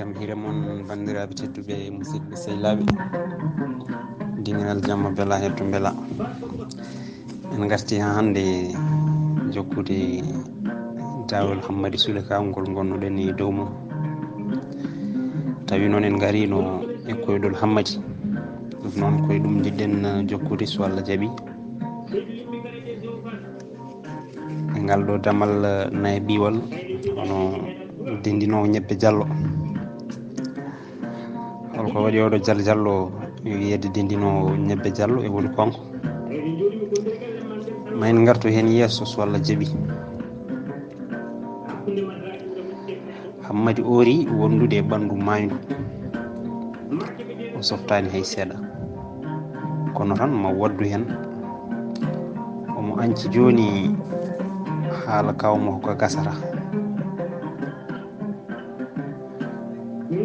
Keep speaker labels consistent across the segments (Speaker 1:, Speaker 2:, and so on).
Speaker 1: jam hire mon bandiraɓe tedduɓe musidɓe sehilaɓe dinginal jamma bela hetto beela en garti ha hande jokkude dawol Hammady Soule Ka ngol gonnoɗen e dow mum tawi noon en garino e koyɗol Hammady ɗum noon koye ɗum jiɗɗen jokkude so Allah jaaɓi e ngal ɗo damal naye biwal hono dendinowo ñebbe Diallo holko waɗi oɗo Diallo wiyede dendinowo ñebbe Diallo e woni konko ma en gartu hen yesso so Allah jaaɓi. Hammady oori wondude e ɓandu maydu o softani hay seeɗa kono tan ma waddu hen omo anci joni haala kawmo ko gasata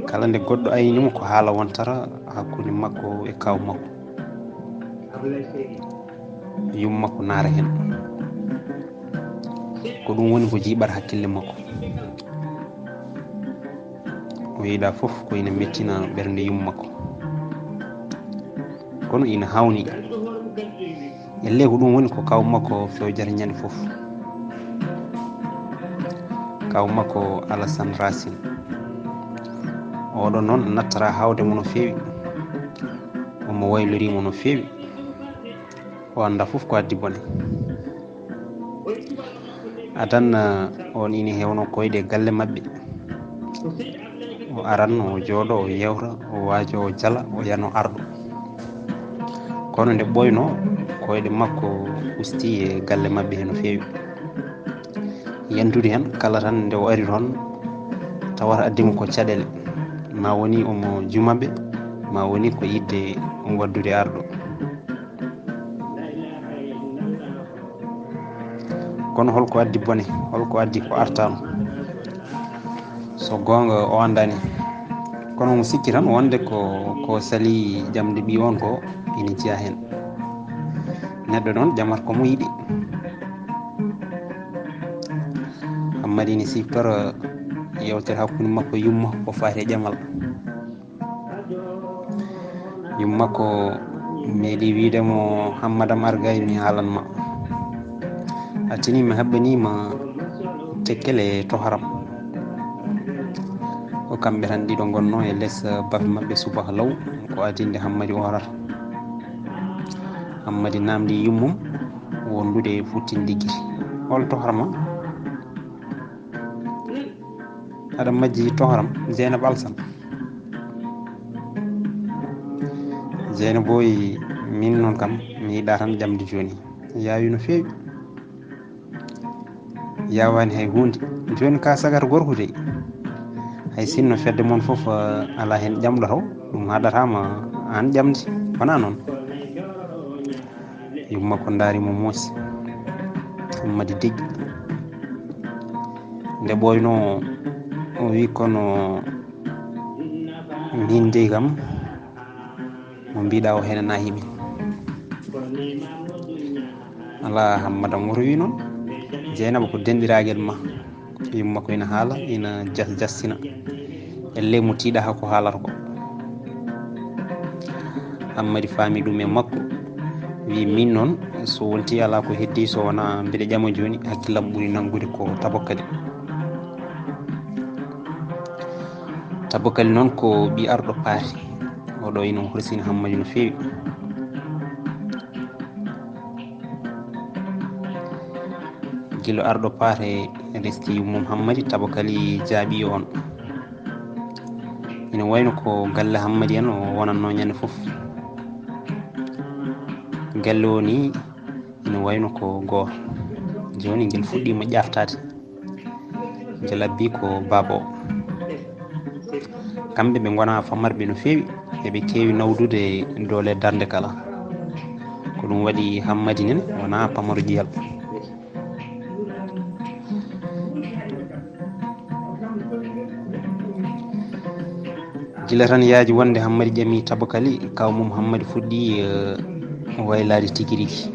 Speaker 1: kala nde goɗɗo aynimo ko haala wontara hakkude makko e kaw makko yum makko naara hen ko ɗum woni ko jiiɓata hakkille makko o yiiɗa foof ko ina mettina ɓernde yum makko kono ina hawni elle ko ɗum woni ko kaw makko fewjata ñande foof kaw makko Alassane Racine oɗon noon nattara hawdemo no fewi omo waylorimo no fewi o anda foof ko addi bone adan on ini hewno koyɗe galle mabɓe o aran o jooɗo o yewta o waajo o jala o yano arɗo kono nde ɓoyno koyɗe makko usti e galle mabɓe he no fewi yentude hen kala tan nde o ari toon tawata addimo ko caɗele ma woni omo jumaɓe ma woni ko yidde waddude arɗo kono holko addi bone holko addi ko artano so gonga o andani kono mo sikki tan wonde ko sali jamde ɓi on ko ina jeeya hen neɗɗo noon jamata komo yiiɗi Hammady ne siftora yewtere hakkude makko yumma ko fati e ƴamal yum makko meeɗi widemo Hammadam Argayni haalanma a tini mi haɓɓanima Tekkel e Toharam ko kamɓe tan ɗiɗo gonno e less bafe mabɓe subaka law ko adinde Hammady orata Hammady namdi yummum wondude futtin liggiri hol Toharama aɗa majji Toharam Zeynab Alsane Zeynab boy min noon kam mi yiiɗa tan jamde joni yawi no fewi yawani hay hunde joni ka sagata gorko de hay sinno fedde moon foof ala hen ƴamɗo taw ɗum haɗatama an ƴamde wona noon yumma ko daarimo moosi Hammady deggi nde ɓoyno o wi kono min dey kam mo mbiɗa o hen nahimin ala Hammadam woto wi noon Dieynaba ko denɗiraguel ma yumma ko ina haala ina jassina elle mo tiiɗa hako haalata ko Hammady faami ɗum e makko wi min noon so wonti ala ko heddi so wona mbiɗa ƴama joni hakkillam ɓuuri nangude ko Tabakali noon ko ɓi arɗo paati oɗo ina horsini Hammady no fewi guila arɗo paate resti yummum Hammady Tabakali jaaɓi on ina wayno ko galle Hammady en o wonanno ñande foof galle o ni ina wayno ko goto joni guel fuɗɗima ƴaftade guel abbi ko baba o kamɓe ɓe gona famarɓe no fewi eɓe kewi nawdude doole darde kala ko ɗum waɗi Hammady nen wona pamaro ƴiyal gila tan yaaji wonde Hammady ƴami Tabakali kawmum Hammady fuɗɗi waylade tigui rigui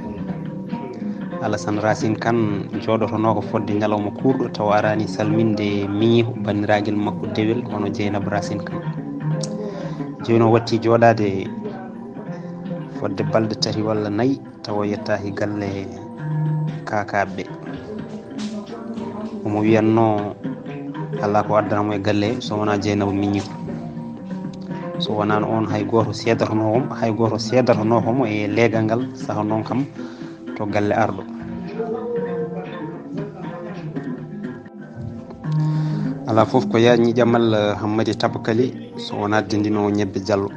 Speaker 1: Alassane Racine Kane jooɗotonoko fodde ñalawma kurɗo taw arani salminde miñiko banniraaguel makko dewel hono Dieynaba Racine Kane. joni o watti jooɗade fodde balɗe 3 walla 4 tawa yettaki galle kakaɓe ɓe. omo wiyanno ala ko addanamo e galle so wona Dieynaba miñiko, so wonano on hay goto seedatonokomo e leegal ngal saaha noon kam to galle arɗo. ala foof ko yañi ƴamal Hammady Taba Kali so wona dendinowo ñebbe Diallo.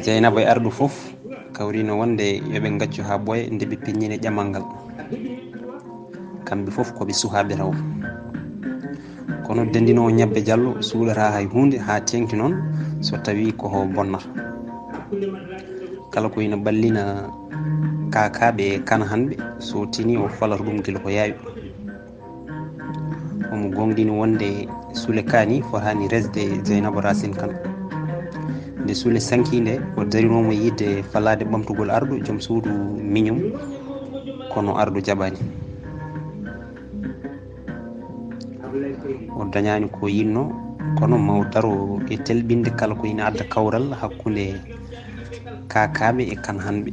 Speaker 1: Dieynaba e arɗo foof kawrino wonde yoɓe gaccu ha ɓooya nde ɓe peññine ƴamal ngal. kamɓe foof koɓe suhaɓe taw, kono dendinowo ñebbe Diallo suuɗata hay hunde ha tengti noon so tawi koko bonnata. kala ko ina ballina kakaɓe e Kane hanɓe so tini o falata ɗum guila ko yaawi. omo gonɗini wonde Soule Kani fotani resde Dieynaba Racine Kane. nde Soule sankinde o darinomo yidde falade ɓamtugol arɗo joom suudu miñum, kono arɗo jaɓani. o dañani ko yinno, kono maw daro e telɓinde kala ko ina adda kawral hakkude kakaɓe e Kane hanɓe.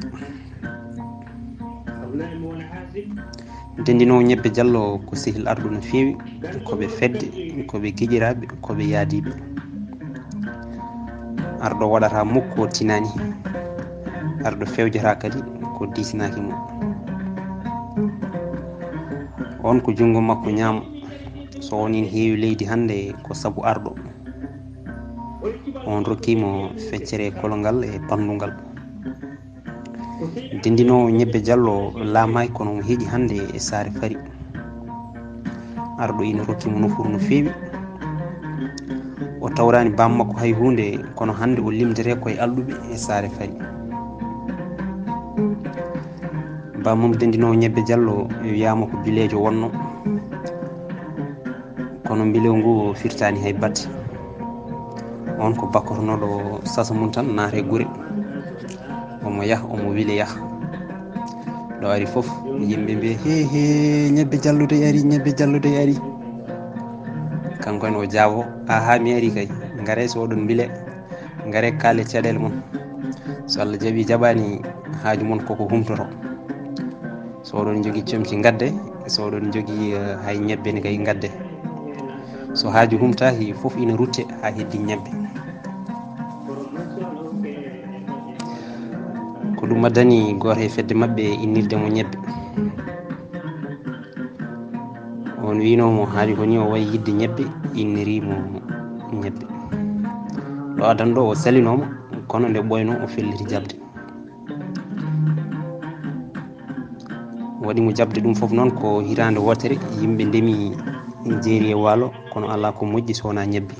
Speaker 1: dendinowo ñebbe Diallo ko sehil arɗo no fewi, koɓe fedde, koɓe gueƴiraɓe, koɓe yaadiɓe. arɗo waɗata mukko o tinani, arɗo fewjata kadi ko disinaki mum. on ko jungo makko ñaamo, so woni ne heewi leydi hande ko saabu arɗo. on rokkimo feccere kolongal e bandungal. dendinowo ñebbe Diallo laamaki kono mo heeƴi hande e saare Fari. arɗo ina rokkimo nofuru no fewi, o tawrani bammakko hay hunde, kono hande o limdete koye alɗuɓe e saare Fari. bammum dendinowo ñebbe Diallo wiyama ko bilejo wonno, kono bilew ngu firtani hay batte. on ko bakkotonoɗo sasa mum tan naate guure, omo yaaha omo wile yaaha. ɗo ari foof yimɓe mbiya he ñebbe Diallo de ari, ñebbe Diallo de ari. kanko ne o jaabo ha mi ari kay, gaare so oɗon bile, gaare kaale caɗele mon, so Allah jaaɓi jaɓani haaju mon koko humtoto. so oɗon jogui comci gadde, so oɗon jogui hay ñebbe ne kay gadde. so haaju humtaki foof ina rutte ha heddi ñebbe. ko ɗum addani goto e fedde mabɓe innirdemo ñebbe. on winomo haali ko ni o wayi yidde ñebbe, innirimo ñebbe. ɗo adana ɗo o salinomo, kono nde ɓoyno o felliti jabde. waɗimo jabde ɗum foof noon ko hitande wotere yimɓe ndemi jeeri e waalo, kono ala ko moƴƴi so wona ñebbe.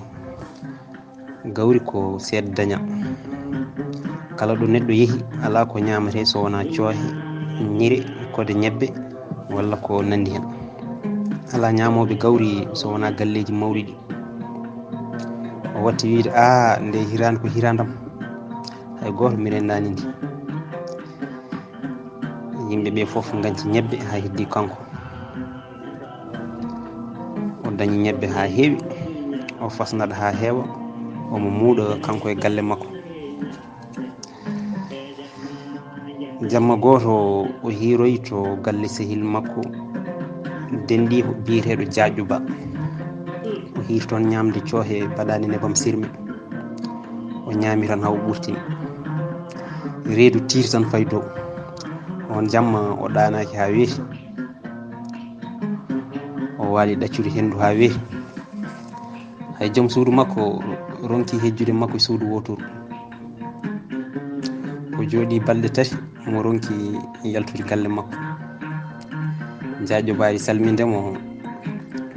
Speaker 1: gawri ko seeɗa daña. kala ɗo neɗɗo yeehi ala ko ñamate so wona coohe, ñire, kode ñebbe walla ko nandi hen. ala ñamoɓe gawri so wona galleji mawɗi ɗi. o watti wiide nde hirande ko hirandam, hay goto mi rendani ndi. yimɓeɓe foof ganci ñebbe ha heddi kanko. o dañi ñebbe ha heewi, o fasnaɗa ha heewa, omo muuɗa kanko e galle makko. jamma goto o hiiroyi to galle sehil makko dendiho biyeteɗo Diadio Ba. o hiiri toon ñamde coohe baɗani nebam sirme. o ñami tan hawo ɓurtini, reedu tiiri tan fayi dow. on jamma o ɗanaki ha weeti, o waali ɗaccude hendu ha weeti. hay joom suudu makko ronki hejjude makko e suudu wotoru. o jooɗi balɗe 3 mo ronki yaltude galle makko. Diadio Ba salmindemo,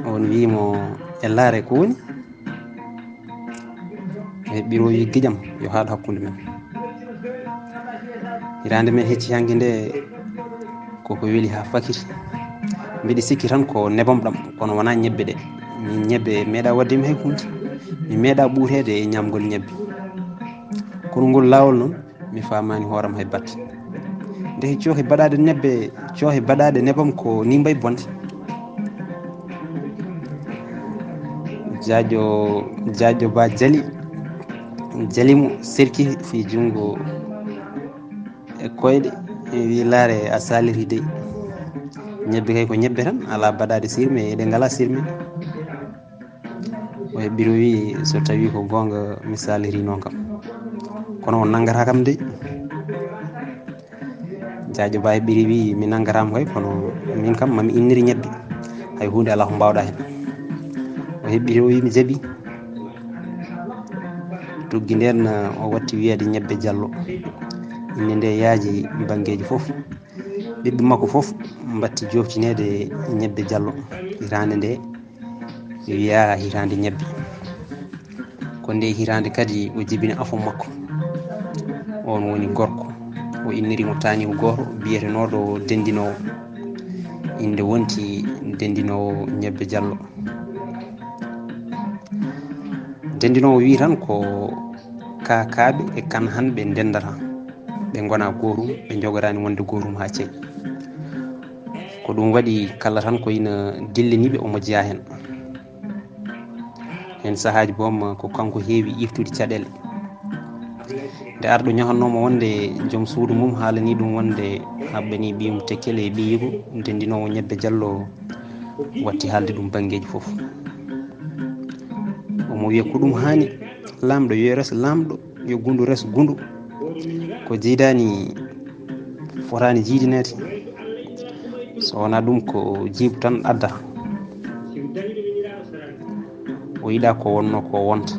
Speaker 1: on wimo e laare ko woni e ɓiroyi guiƴam yo haɗ hakkude men. hirande men hecci hanki nde koko weeli ha fakiti. mbiɗa sikki tan ko nebam ɗam, kono wona ñebbe ɗe. min ñebbe meeɗa waddemi hay hunde, mi meeɗa ɓuurede e ñamgol ñebbe. kono ngol lawol noon mi famani hooram hay batte. nde coohe baɗade nebbe coohe baɗade nebam ko ni mbay bonde. jaajo ba jalimo serki fi jungo e koyɗe wi laare a saliri dey. ñebbe kay ko ñebbe tan ala baɗade sirme eɗe ngala sirme. o heɓɓiri wi so tawi ko gonga mi saliri noon kam kono o nanggata kam dey. jaajo ba heɓɓiri wi mi nanggatama kay kono min kam mami inniri ñebbe hay hunde ala ko mbawɗa hen. o heɓɓiri o wi mi jaaɓi. tuggi nden o watti wiyade ñebbe Diallo. inde nde yaaji banggueji foof. ɓiɓɓe makko foof mbatti joftinede ñebbe Diallo. hitande nde wiya hitande ñebbe. ko nde hitande kadi o jibini afo makko. on woni gorko o innirimo tanimo goto biyetenoɗo Dendinowo. inde wonti Dendinowo ñebbe Diallo. Dendinowo wi tan ko kakaɓe e kan hanɓe ndendata ɓe gona gotum ɓe jogorani wonde gotum ha ceeƴ. ko ɗum waɗi kala tan ko ina dilliniɓe omo jeeya hen sahaji boom ko kanko heewi iftude caɗele. nde arɗo ñahannomo wonde joom suudu mum haalani ɗum wonde haɓɓani ɓiyum Tekkele e ɓiyigo. Dendinowo ñebbe Diallo watti haalde ɗum banggueji foof. omo wiya ko ɗum hani lamɗo yo resa lamɗo yo gundu resa gundu. ko jiidani fotani jiidinede. so wona ɗum ko jiibu tan addata. o yiɗa ko wonno ko wonta.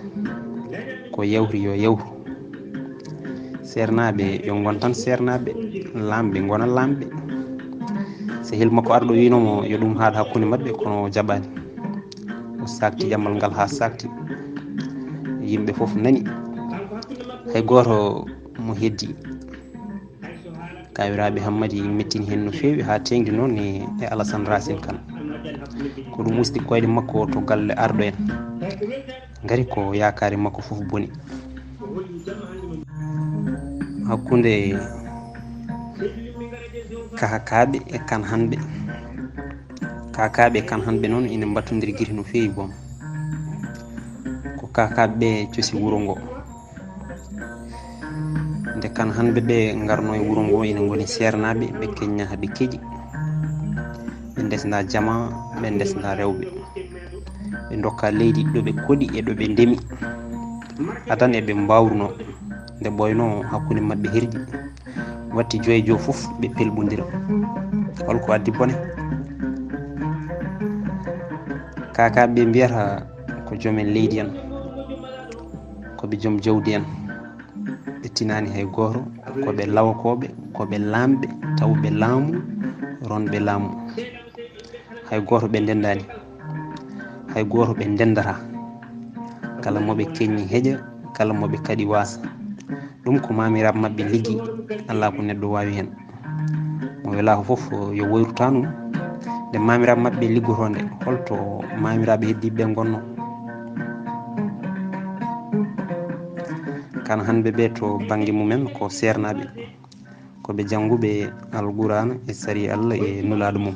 Speaker 1: ko yawri yo yawru. sernaɓe yo gon tan sernaɓe. lamɓe gona lamɓe. sehil makko arɗo winomo yo ɗum haal hakkude mabɓe kono jaɓani. o sakti jammal ngal ha sakti. yimɓe foof nani. hay goto mo heddi. kawiraɓe Hammadi mettini hen no fewi ha tengdi noon e Alassane Racine Kane. ko ɗum usdi koyɗe makko to galle arɗo en. gari ko yakare makko foof boni. hakkude kakaɓe e kan hanɓe. kakaɓe e kan hanɓe noon ina mbattodiri guite no fewi boom. ko kakaɓe coosi wuuro ngo. nde kan hanɓe ɓe garno e wuuro ngo ina goni sernaɓe ɓe keñña haaɓe keeƴi. ɓe desda jama ɓe desda rewɓe. ɓe dokka leydi ɗoɓe koɗi e ɗoɓe ndemi adan eɓe mbawruno. nde ɓoyno hakkude mabɓe herƴi watti joyi jo foof ɓe pelɓodira. holko addi bone. kakaɓe mbiyata ko joomen leydi en koɓe joom jawdi en. ɓe tinani hay goto koɓe lawakoɓe koɓe lamɓe tawɓe laamu ronɓe laamu. hay goto ɓe ndendani. hay goto ɓe ndendata. kala moɓe keññi heeƴa kala moɓe kadi wasa. ɗum ko mamiraɓe mabɓe liggi ala ko neɗɗo wawi hen. mo welako foof yo woyru tanum nde mamiraɓe mabɓe liggoto nde holto mamiraɓe heddiɓe gonno. kan hanɓe ɓe to banggue mumen ko sernaɓe koɓe jangguɓe Alqur'ana e sari Allah e nulaɗo mum.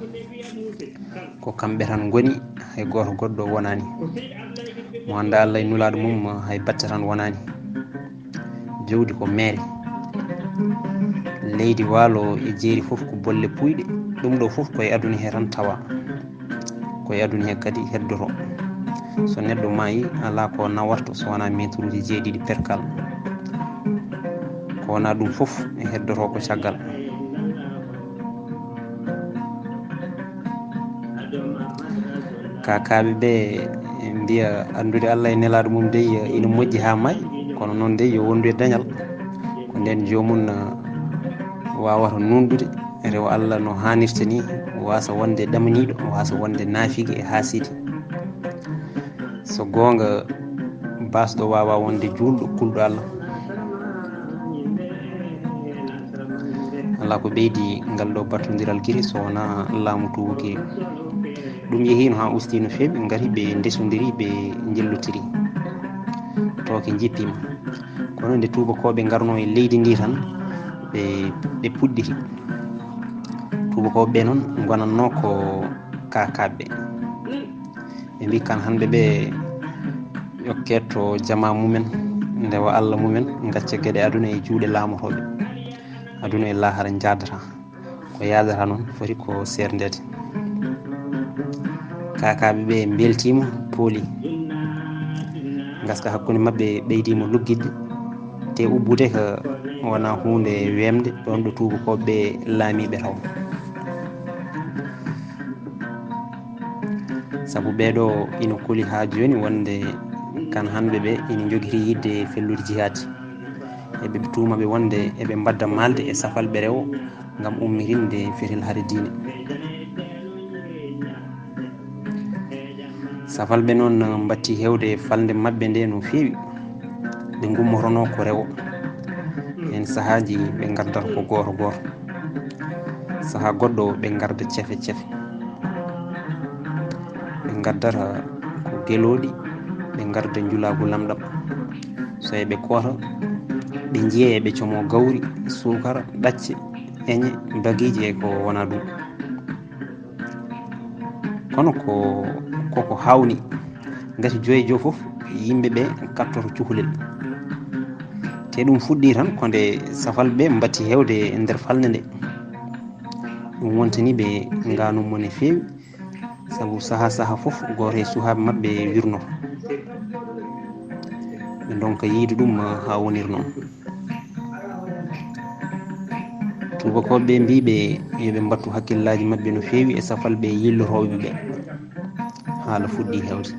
Speaker 1: ko kamɓe tan goni hay goto goɗɗo wonani. mo anda Allah e nulaɗo mum hay batte tan wonani. jawdi ko meere. leydi waalo e jeeri foof ko bolle puyɗe. ɗum ɗo foof koye aduna he tan tawa. koye aduna he kadi heddoto. so neɗɗo maayi ala ko nawarto so wona métre uji 7 perkal. ko wona ɗum foof e heddoto ko caggal. kakaɓe ɓe mbiya andude Allah e nelaɗo mum dey ina moƴƴi ha maayi kono noon dey yo wondu e dañal. ko nden jomum wawata nundude rewa Allah no hannirta ni. wasa wonde ɗamaniɗo wasa wonde naafigue e haasidi. so gonga basɗo wawa wonde julɗo kulɗo Allah. ala ko ɓeydi ngal ɗo battodiral guiri so wona laamu tuwuki. ɗum yehino ha usti no fewi gari ɓe ndesodiri ɓe jellotiri tooke jippima. kono nde tubakoɓe garno e leydi ndi tan ɓe puɗɗiti. tubakoɓe noon gonanno ko kakaɓe. ɓe mbi kan hande ɓe yo ketto jama mumen ndewa Allah mumen gacca gueɗe aduna e juuɗe laamotoɓe. aduna e lahara jadata ko yadata noon foti ko serdede. kakaɓe ɓe beltima pooli gaska hakkude mabɓe ɓeydima luggidde te ubbude ko wona hunde wemde ɗon ɗo tubakoɓe laamiɓe taw. saabu ɓeɗo ina kuuli ha joni wonde kan hanɓe ɓe ina joguiri yidde fellude jihad. eɓe tumaɓe wonde eɓe mbadda malde e safalɓe rewo gam ummitinde fetel haade diine. safalɓe noon batti hewde falde mabɓe nde no fewi. ɓe gummotono ko rewo. hen saahaji ɓe gardata ko goto goto, saaha goɗɗo ɓe garda ceefe ceefe. ɓe gardata ko gueloɗi, ɓe garda julagu lamɗam. so eɓe koota ɓe jiiye ɓe coomo gawri, sukara, ɗacce, eñe, baguiji e ko wona ɗum. kono koko hawni gati joyi jo foof yimɓeɓe kattoto cukalel. te ɗum fuɗɗi tan ko nde safalɓe batti hewde e nder falde nde. ɗum wontani ɓe ganummo no fewi, saabu saaha foof goto e suhaɓe mabɓe wirnoto. ɓe donka yiide ɗum ha woniri noon. tubakoɓe mbiɓe yoɓe battu hakkillaji mabɓe no fewi e safalɓe yillotoɓe ɓe. haala fuɗɗi hewde.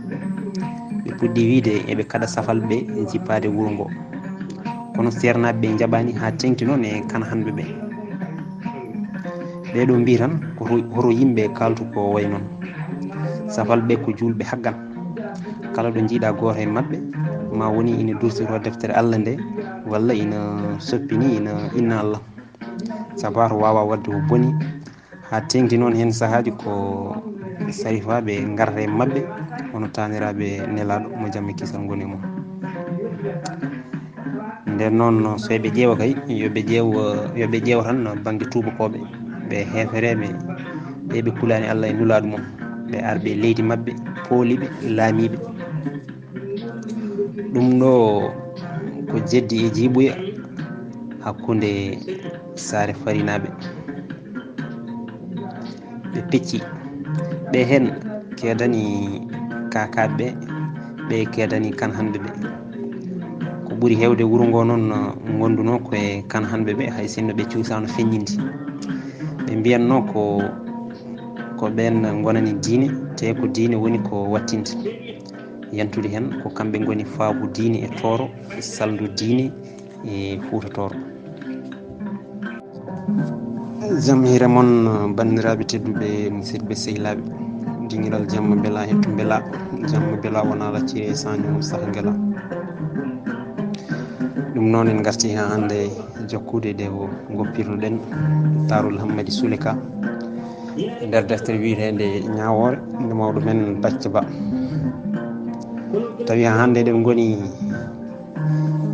Speaker 1: ɓe puɗɗi wiide eɓe kaɗa safalɓe jippade wuuro ngo. kono sernaɓe ɓe jaɓani ha tengti noon e kan hanɓe ɓe. ɓeɗo mbi tan hoto yimɓe kaltu ko way noon. safalɓe ko julɓe haggan. kala ɗo jiiɗa goto e mabɓe ma woni ina dursito deftere Allah nde, walla ina soppini ina inna Allah. sabato wawa wadde ko booni. ha tengti noon hen saahaji ko sarifaɓe garata e mabɓe hono taniraɓe nelaɗo mo jamme kisal goni e mum. nden noon so eɓe ƴeewa kay yoɓe ƴeewa tan banggue tubakoɓe ɓe hefereɓe ɓe kulani Allah e nulaɗo mum. ɓe arɓe leydi mabɓe, pooliɓe, laamiɓe. ɗum ɗo ko jeddi e jiiɓoya hakkude Saare Farinaɓe. ɓe pecci ɓe hen kedani kakaɓe ɓe kedani kan hanɓe ɓe. ko ɓuuri hewde wuuro ngo noon gonduno koye kan hanɓe ɓe, hay sinno ɓe cuusano feññinde. ɓe mbiyanno ko ɓen gonani diine, te ko diine woni ko wattinte. yantude hen ko kamɓe goni faabu diine e tooro, saldu diine e Fuuta Tooro. jaam hiire moon bandiraɓe tedduɓe musidɓe sehilaɓe. dinguiral jamma beela hetto beela. jamma beela wona lacciri e saño saaha guela. ɗum noon en garti ha hande jokkude nde goppirnoɗen Darou Hammady Soule Ka e nder deftere wiitede ñawore nde mawɗo men Bacca Ba. tawi ha hande eɗen goni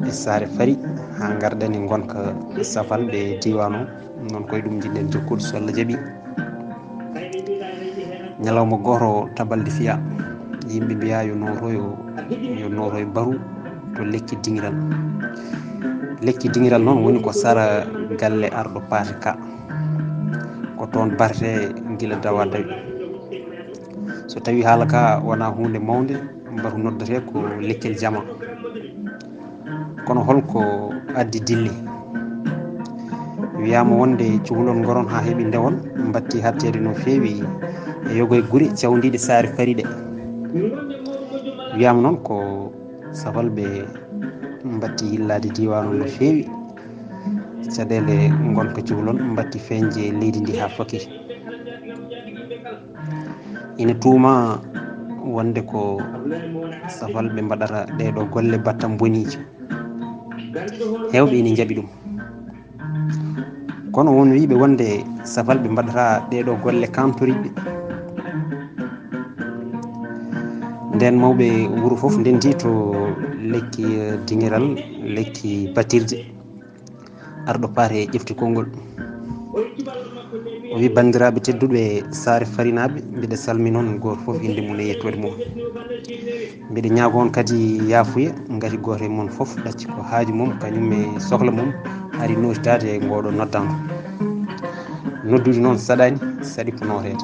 Speaker 1: e Saare Fari ha garɗen e gonka safalɓe diwan o. noon koye ɗum jiɗɗen jokkude so Allah jaaɓi. ñalawma goto tabalde fiya. yimɓe mbiya yo noroyo baru to lekki dingiral. lekki dingiral noon woni ko sara galle arɗo paate ka. ko toon barte guila dawa dawi. so tawi haala ka wona hunde mawde mbatu noddate ko lekkel jama. kono holko addi dille. wiyama wonde cukalol goron ha heeɓi ndewon batti hattede no fewi e yogoye guure cawdiɗe Saare Fari ɗe. wiyama noon ko safalɓe batti yillade diwan o no fewi. caɗele gonka cukalol batti feñje leydi ndi ha fakiri. ina tuuma wonde ko safalɓe mbaɗata ɗeɗo golle battam boniji. hewɓe ina jaaɓi ɗum. kono won wiɓe wonde safalɓe mbaɗata ɗeɗo golle kantoriɓe. nden mawɓe wuuro foof ndendi to lekki dingiral, lekki batirde. arɗo paate ƴefti konngol o wi bandiraɓe tedduɓe Saare Farinaɓe mbiɗa salmini on goto foof inde mum e yettode mum mbiɗa ñaago on kadi yaafuya gati goto e moon foof ɗacci ko haaju mum kañum e sohla mum ari notitade e ngoɗo noddango noddude noon saɗani saɗi ko notede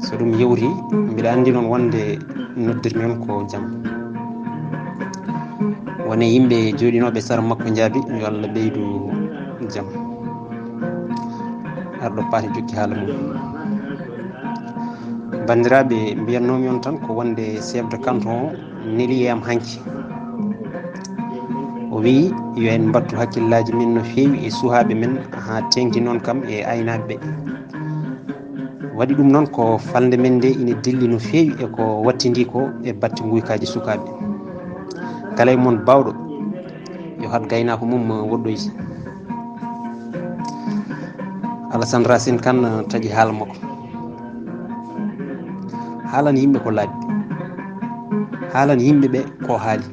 Speaker 1: so ɗum yewti mbiɗa andi noon wonde noddirmi on ko jaam wone yimɓe joɗinoɓe sara makko jaabi yo Allah ɓeydu jaam arɗo paate jokki haala mum bandiraɓe mbiyatnomi on tan ko wonde chef de canton o neeli e am hanki o wi yo en mbattu hakkillaji min no fewi e suhaɓe men ha tengti noon kam e aynaɓe ɓe waɗi ɗum noon ko falde men nde ina dilli no fewi eko wattidi ko e batte guykaji sukaɓe kala e moon bawɗo yo hat gaynako mum woɗɗoyde Alassane Racine Kane taaƴi haala makko haalana yimɓe ko laaɓi haalana yimɓeɓe ko haali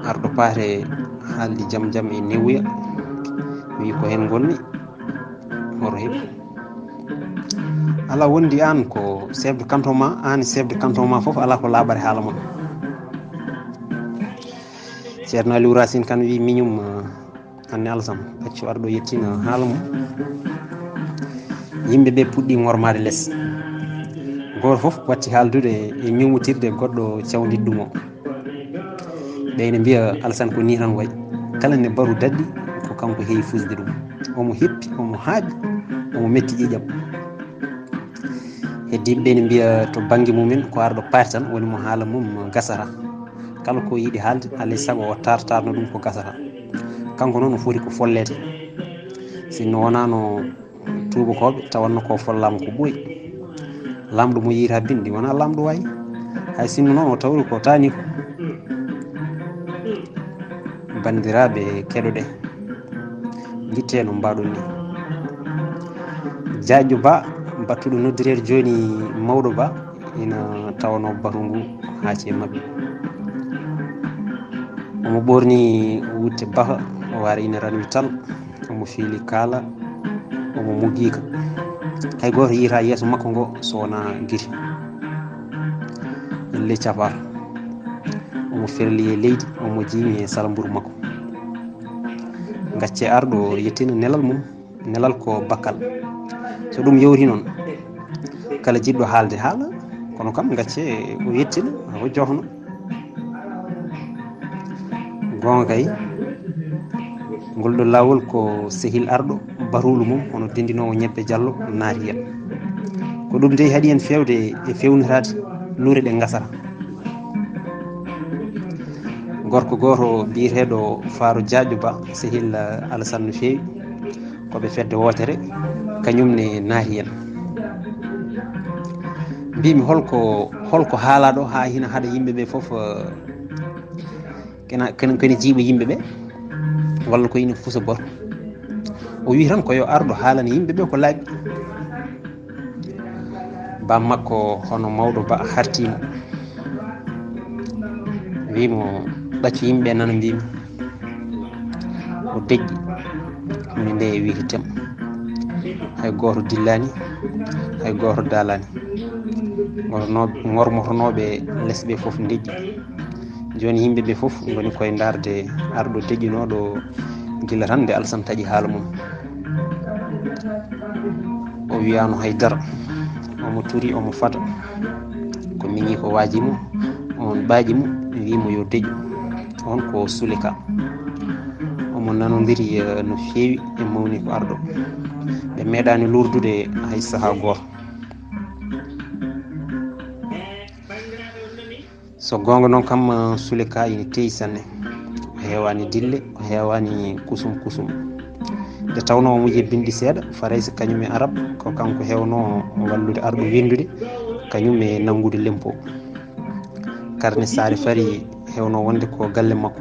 Speaker 1: arɗo paate haaldi jaam jaam e newuya wi ko hen gonni hoto heeɓi ala wondi an ko chef de canton ma an chef de canton ma foof ala ko laaɓare haala mon ceerno Aliou Racine Kane wi miñum anne Alassane accu arɗo yettina haala mum yimɓeɓe puɗɗi gormade less goto foof watti haaldude e ñumutirde goɗɗo cawdiɗ ɗum o ɓeyne mbiya Alassane ko ni tan wayi kala nde baru dadɗi ko kanko heewi fusde ɗum omo heppi omo haaɓi omo metti ƴiƴam heddiɓe ɓe ne mbiya to banggue mumen ko arɗo paate tan woni mo haala mum gasata kala ko yiiɗi haalde alay saago o tartarno ɗum ko gasata kanko noon o foti ko follete sinno wonano tubakoɓe tawanno ko follama ko ɓooyi lamɗo mo yiita bindi wona lamɗo wayi hay sinno noon o tawri ko tani ko bandiraɓe keɗoɗe guitte no mbaɗon ni Diadio Ba battuɗo noddirede joni mawɗo ba ina tawano batu ngu haaci e mabɓe omo ɓorni wutte baha o wari ina ranwi tal omo fiili kaala omo muggika hay goto yiita yeeso makko ngo so wona guiri elle capar omo ferli e leydi omo jiimi e salamburu makko gacce arɗo yettina nelal mum nelal ko bakkal so ɗum yewti noon kala jiɗɗo haalde haala kono kam gacce o yettina o jofno gonga kay ngol ɗo lawol ko sehil arɗo barulu mum hono dendinowo ñebbe diallo naati hen ko ɗum de haaɗi hen fewde e fewnitade luure ɗe gasata gorko goto biyeteɗo Faro Diadio Ba sehil Alassane no fewi koɓe fedde wotere kañumne naati hen mbimi holko haalaɗo ha hina haɗa yimɓeɓe foof kene jiiɓa yimɓeɓe walla ko ina fusa goto o wi tan ko yo arɗo haalana yimɓeɓe ko laaɓi bam makko hono mawɗo Ba hartimo wimo ɗaccu yimɓeɓe nana mbimi o deƴƴi hunde nde e wiite tem hay goto dillani hay goto daalani gormotonoɓe less ɓe foof deƴƴi joni yimɓeɓe foof goni koye darde arɗo deƴƴinoɗo guila tan nde Alassane taaƴi haala mum o wiyano haydara omo tuuri omo fada ko miñi ko waajimo on ɓaƴimo wimo yo deƴƴu on ko Souleyka omo nanodiri no fewi e mawni ko arɗo ɓe meeɗani lurdude hay saaha goto so gonga noon kam Souleyka ina teeyi sanne o hewani dille o hewani kusum nde tawno omo yebbinɗi seeɗa Faraysa kañum e Arab ko kanko hewno wallude arɗo windude kañum e nangude lempo karne Saare Fary hewno wonde ko galle makko